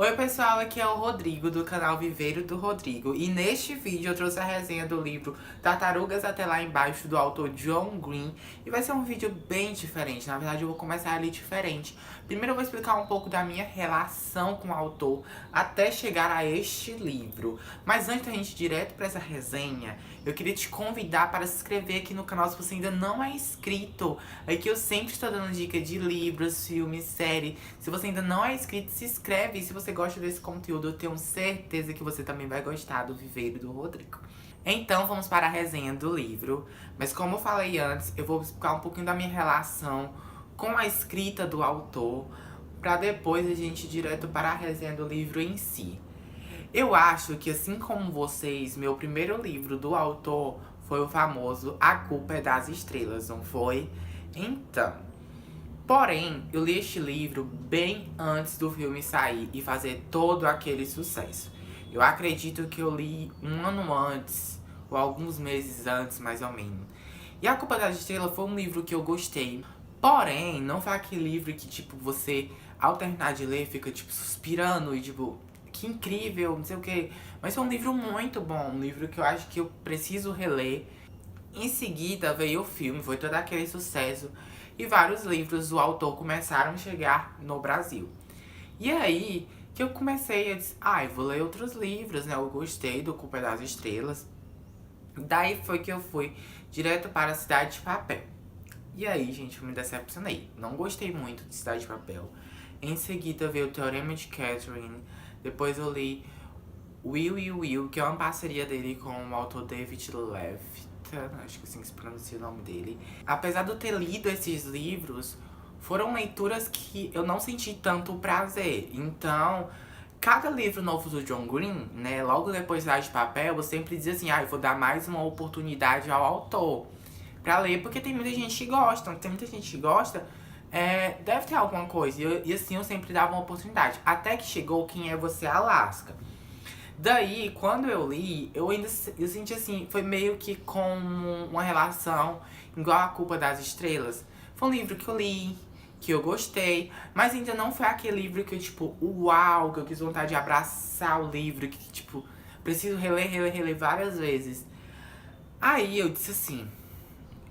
Oi pessoal, aqui é o Rodrigo do canal Viveiro do Rodrigo e neste vídeo eu trouxe a resenha do livro Tartarugas Até Lá Embaixo do autor John Green e vai ser um vídeo bem diferente, na verdade eu vou começar ali diferente. Primeiro eu vou explicar um pouco da minha relação com o autor até chegar a este livro, mas antes da gente ir direto para essa resenha, eu queria te convidar para se inscrever aqui no canal se você ainda não é inscrito. Aqui eu sempre estou dando dica de livros, filmes, série. Se você ainda não é inscrito, se inscreve. E se você gosta desse conteúdo, eu tenho certeza que você também vai gostar do Viveiro do Rodrigo. Então vamos para a resenha do livro. Mas como eu falei antes, eu vou explicar um pouquinho da minha relação com a escrita do autor, para depois a gente ir direto para a resenha do livro em si. Eu acho que, assim como vocês, meu primeiro livro do autor foi o famoso A Culpa é das Estrelas, não foi? Então, porém, eu li este livro bem antes do filme sair e fazer todo aquele sucesso. Eu acredito que eu li um ano antes, ou alguns meses antes, mais ou menos. E A Culpa das Estrelas foi um livro que eu gostei. Porém, não foi aquele livro que, tipo, você, ao terminar de ler, fica, tipo, suspirando e, tipo, que incrível, não sei o que. Mas foi um livro muito bom, um livro que eu acho que eu preciso reler. Em seguida veio o filme, foi todo aquele sucesso. E vários livros do autor começaram a chegar no Brasil. E aí que eu comecei a dizer, eu vou ler outros livros, né? Eu gostei do Culpa das Estrelas. Daí foi que eu fui direto para a Cidade de Papel. E aí, gente, eu me decepcionei. Não gostei muito de Cidade de Papel. Em seguida veio o Teorema de Catherine. Depois eu li Will, que é uma parceria dele com o autor David Levitt. Acho que assim que se pronuncia o nome dele. Apesar de eu ter lido esses livros, foram leituras que eu não senti tanto prazer. Então, cada livro novo do John Green, né, logo depois da de papel, eu sempre dizia assim, eu vou dar mais uma oportunidade ao autor pra ler, porque tem muita gente que gosta. Tem muita gente que gosta, deve ter alguma coisa. E assim eu sempre dava uma oportunidade. Até que chegou Quem é Você, Alaska. Daí, quando eu li, eu senti assim, foi meio que com uma relação igual A Culpa das Estrelas. Foi um livro que eu li, que eu gostei, mas ainda não foi aquele livro que eu, tipo, uau, que eu quis vontade de abraçar o livro, que, tipo, preciso reler várias vezes. Aí eu disse assim,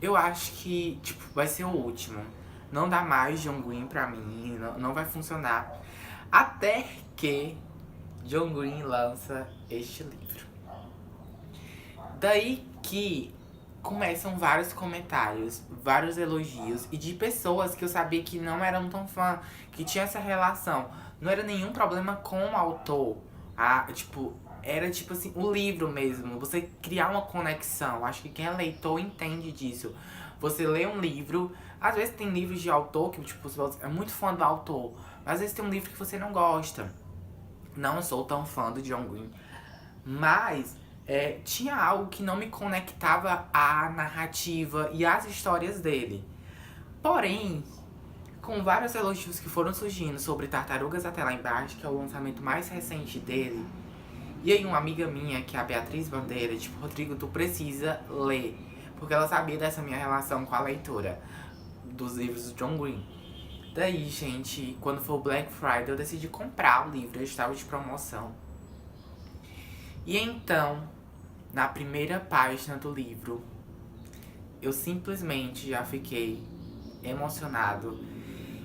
eu acho que, tipo, vai ser o último. Não dá mais John Green pra mim, não vai funcionar. Até que John Green lança este livro. Daí que começam vários comentários, vários elogios e de pessoas que eu sabia que não eram tão fã, que tinha essa relação. Não era nenhum problema com o autor. Era tipo assim, o livro mesmo. Você criar uma conexão. Acho que quem é leitor entende disso. Você lê um livro, às vezes tem livros de autor que, tipo, você é muito fã do autor, mas às vezes tem um livro que você não gosta. Não sou tão fã do John Green, mas tinha algo que não me conectava à narrativa e às histórias dele. Porém, com vários elogios que foram surgindo sobre Tartarugas Até Lá Embaixo, que é o lançamento mais recente dele, e aí uma amiga minha, que é a Beatriz Bandeira, tipo, Rodrigo, tu precisa ler. Porque ela sabia dessa minha relação com a leitura dos livros do John Green. Daí, gente, quando foi o Black Friday, eu decidi comprar o livro, eu estava de promoção. E então, na primeira página do livro, eu simplesmente já fiquei emocionado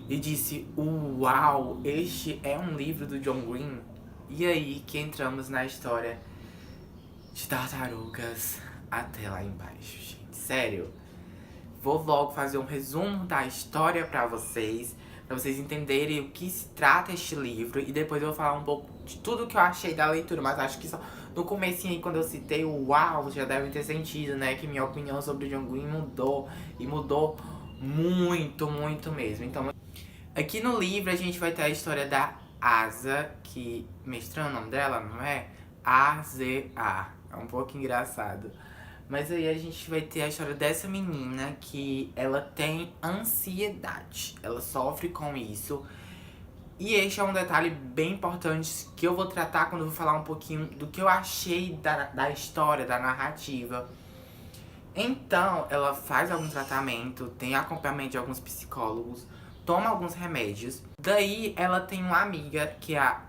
e disse, uau, este é um livro do John Green. E aí que entramos na história de Tartarugas Até Lá Embaixo, gente. Sério. Vou logo fazer um resumo da história pra vocês entenderem o que se trata este livro. E depois eu vou falar um pouco de tudo que eu achei da leitura. Mas acho que só no comecinho aí, quando eu citei o uau, já devem ter sentido, né? Que minha opinião sobre o John Green mudou. E mudou muito, muito mesmo. Então, aqui no livro a gente vai ter a história da Asa, que... Mestrão o nome dela, não é? A-Z-A. É um pouco engraçado. Mas aí a gente vai ter a história dessa menina que ela tem ansiedade. Ela sofre com isso. E este é um detalhe bem importante que eu vou tratar quando eu vou falar um pouquinho do que eu achei da história, da narrativa. Então, ela faz algum tratamento, tem acompanhamento de alguns psicólogos, toma alguns remédios. Daí, ela tem uma amiga que é a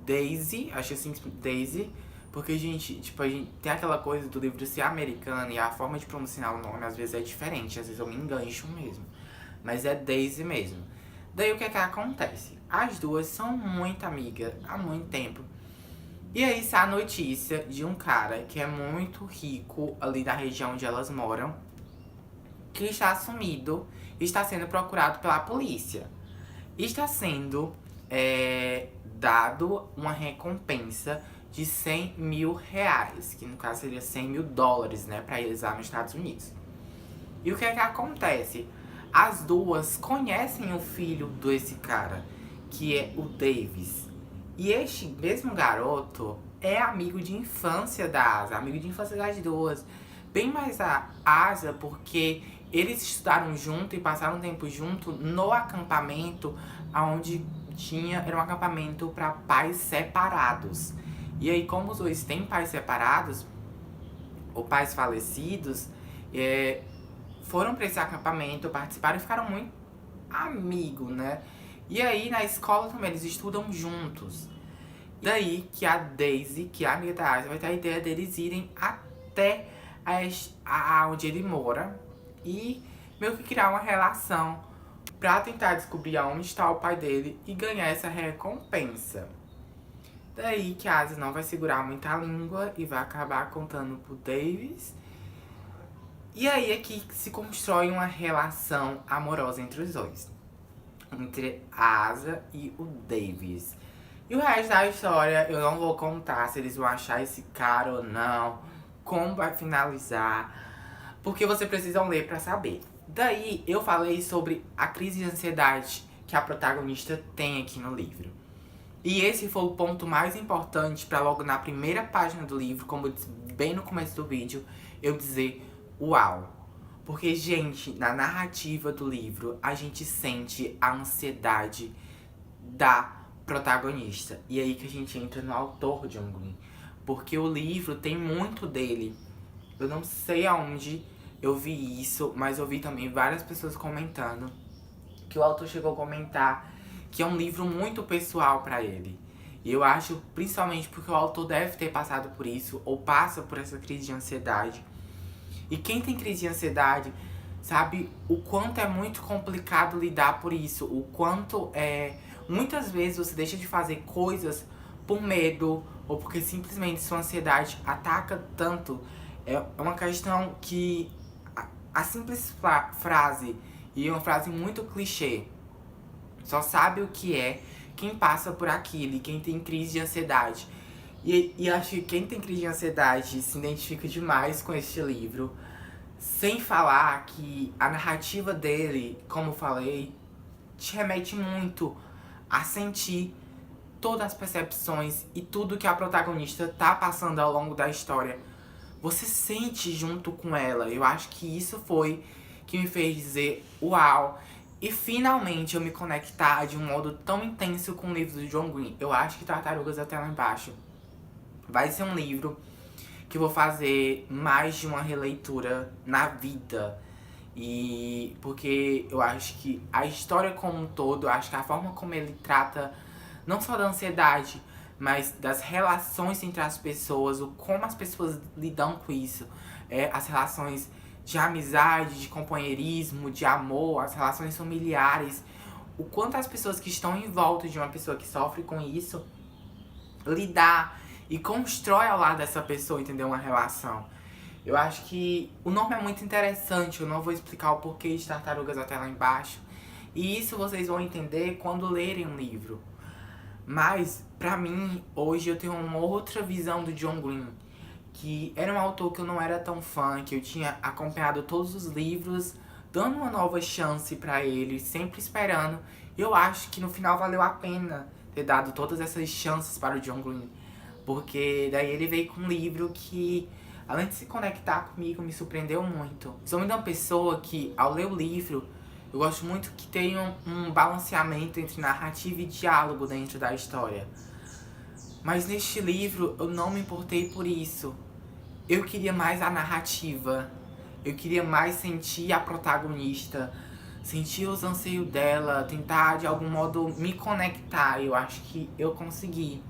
Daisy, acho assim, Daisy, porque, gente, tipo, a gente tem aquela coisa do livro ser americano e a forma de pronunciar o nome às vezes é diferente, às vezes eu me engancho mesmo. Mas é Daisy mesmo. Daí o que é que acontece? As duas são muito amigas há muito tempo. E aí sai a notícia de um cara que é muito rico ali da região onde elas moram, que está sumido e está sendo procurado pela polícia. Está sendo dado uma recompensa de 100 mil reais, que no caso seria 100 mil dólares, né, pra eles lá nos Estados Unidos. E o que é que acontece? As duas conhecem o filho desse cara, que é o Davis. E este mesmo garoto é amigo de infância da Asa, amigo de infância das duas. Bem mais a Asa, porque eles estudaram junto e passaram um tempo junto no acampamento, onde era um acampamento para pais separados. E aí, como os dois têm pais separados, ou pais falecidos, foram para esse acampamento, participaram e ficaram muito amigos, né? E aí, na escola também, eles estudam juntos. Daí que a Daisy, que é a amiga da Asa, vai ter a ideia deles irem até onde ele mora e meio que criar uma relação pra tentar descobrir aonde está o pai dele e ganhar essa recompensa. Daí que a Asa não vai segurar muita língua e vai acabar contando pro Davis. E aí é que se constrói uma relação amorosa entre os dois. Entre a Asa e o Davis. E o resto da história eu não vou contar se eles vão achar esse cara ou não, como vai finalizar, porque vocês precisam ler pra saber. Daí eu falei sobre a crise de ansiedade que a protagonista tem aqui no livro. E esse foi o ponto mais importante pra logo na primeira página do livro, como eu disse bem no começo do vídeo, eu dizer uau. Porque, gente, na narrativa do livro, a gente sente a ansiedade da protagonista. E aí que a gente entra no autor John Green. Porque o livro tem muito dele. Eu não sei aonde eu vi isso, mas eu vi também várias pessoas comentando que o autor chegou a comentar que é um livro muito pessoal pra ele. E eu acho, principalmente porque o autor deve ter passado por isso, ou passa por essa crise de ansiedade. E quem tem crise de ansiedade sabe o quanto é muito complicado lidar por isso. O quanto muitas vezes você deixa de fazer coisas por medo ou porque simplesmente sua ansiedade ataca tanto. É uma questão que a simples frase, e uma frase muito clichê, só sabe o que é quem passa por aquilo e quem tem crise de ansiedade. E acho que quem tem crise de ansiedade se identifica demais com este livro. Sem falar que a narrativa dele, como eu falei, te remete muito a sentir todas as percepções e tudo que a protagonista tá passando ao longo da história. Você sente junto com ela. Eu acho que isso foi que me fez dizer uau. E finalmente eu me conectar de um modo tão intenso com o livro do John Green. Eu acho que Tartarugas Até Lá Embaixo vai ser um livro que eu vou fazer mais de uma releitura na vida. E porque eu acho que a história como um todo, eu acho que a forma como ele trata não só da ansiedade, mas das relações entre as pessoas, o como as pessoas lidam com isso, as relações de amizade, de companheirismo, de amor, as relações familiares, o quanto as pessoas que estão em volta de uma pessoa que sofre com isso lidar e constrói ao lado dessa pessoa, entendeu? Uma relação. Eu acho que o nome é muito interessante, eu não vou explicar o porquê de Tartarugas Até Lá Embaixo. E isso vocês vão entender quando lerem o livro. Mas, pra mim, hoje eu tenho uma outra visão do John Green. Que era um autor que eu não era tão fã, que eu tinha acompanhado todos os livros, dando uma nova chance pra ele, sempre esperando. E eu acho que no final valeu a pena ter dado todas essas chances para o John Green. Porque daí ele veio com um livro que, além de se conectar comigo, me surpreendeu muito. Sou muito uma pessoa que, ao ler o livro, eu gosto muito que tenha um balanceamento entre narrativa e diálogo dentro da história. Mas neste livro, eu não me importei por isso. Eu queria mais a narrativa. Eu queria mais sentir a protagonista, sentir os anseios dela, tentar de algum modo me conectar. Eu acho que eu consegui.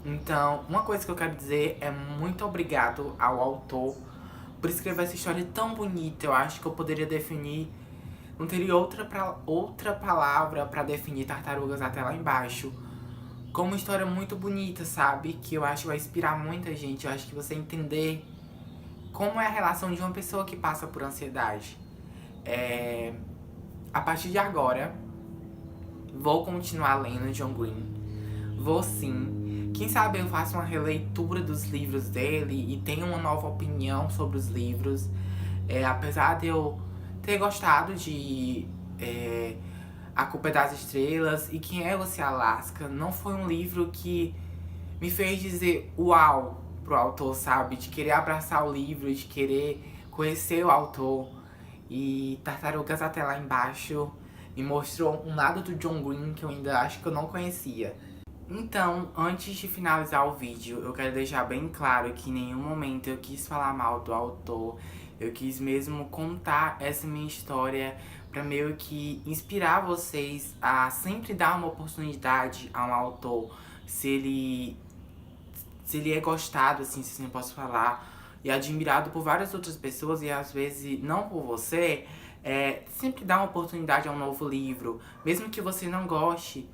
Então, uma coisa que eu quero dizer é muito obrigado ao autor por escrever essa história tão bonita. Eu acho que eu poderia definir, não teria outra palavra pra definir Tartarugas Até Lá Embaixo. Como uma história muito bonita, sabe? Que eu acho que vai inspirar muita gente. Eu acho que você entender como é a relação de uma pessoa que passa por ansiedade. A partir de agora, vou continuar lendo John Green. Vou sim. Quem sabe eu faço uma releitura dos livros dele e tenho uma nova opinião sobre os livros. Apesar de eu ter gostado de A Culpa é das Estrelas e Quem é Você, Alaska, não foi um livro que me fez dizer uau pro autor, sabe? De querer abraçar o livro, de querer conhecer o autor. E Tartarugas Até Lá Embaixo me mostrou um lado do John Green que eu ainda acho que eu não conhecia. Então, antes de finalizar o vídeo, eu quero deixar bem claro que em nenhum momento eu quis falar mal do autor. Eu quis mesmo contar essa minha história pra meio que inspirar vocês a sempre dar uma oportunidade a um autor, se ele é gostado, assim, se assim eu posso falar, e admirado por várias outras pessoas e às vezes não por você. Sempre dá uma oportunidade a um novo livro, mesmo que você não goste.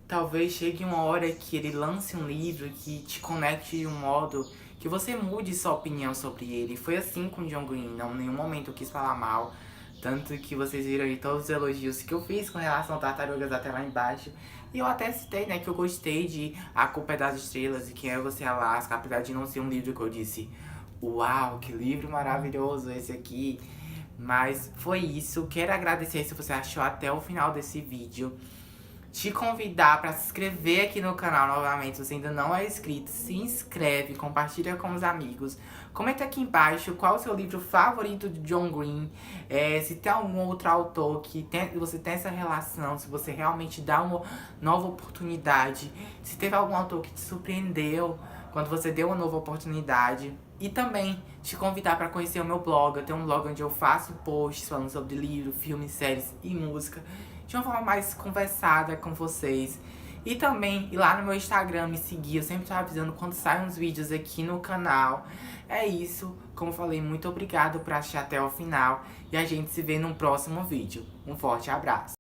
Talvez chegue uma hora que ele lance um livro que te conecte de um modo que você mude sua opinião sobre ele. Foi assim com John Green, não, em nenhum momento eu quis falar mal. Tanto que vocês viram aí todos os elogios que eu fiz com relação a Tartarugas Até Lá Embaixo. E eu até citei, né, que eu gostei de A Culpa é das Estrelas e Quem é Você, Alaska, apesar de não ser um livro que eu disse uau, que livro maravilhoso esse aqui. Mas foi isso, quero agradecer se você achou até o final desse vídeo. Te convidar para se inscrever aqui no canal novamente, se você ainda não é inscrito, se inscreve, compartilha com os amigos. Comenta aqui embaixo qual o seu livro favorito de John Green, se tem algum outro autor que você tem essa relação, se você realmente dá uma nova oportunidade, se teve algum autor que te surpreendeu quando você deu uma nova oportunidade. E também te convidar para conhecer o meu blog. Eu tenho um blog onde eu faço posts falando sobre livro, filmes, séries e música de uma forma mais conversada com vocês. E também ir lá no meu Instagram me seguir, eu sempre tô avisando quando saem uns vídeos aqui no canal. É isso, como eu falei, muito obrigado por assistir até o final e a gente se vê num próximo vídeo. Um forte abraço!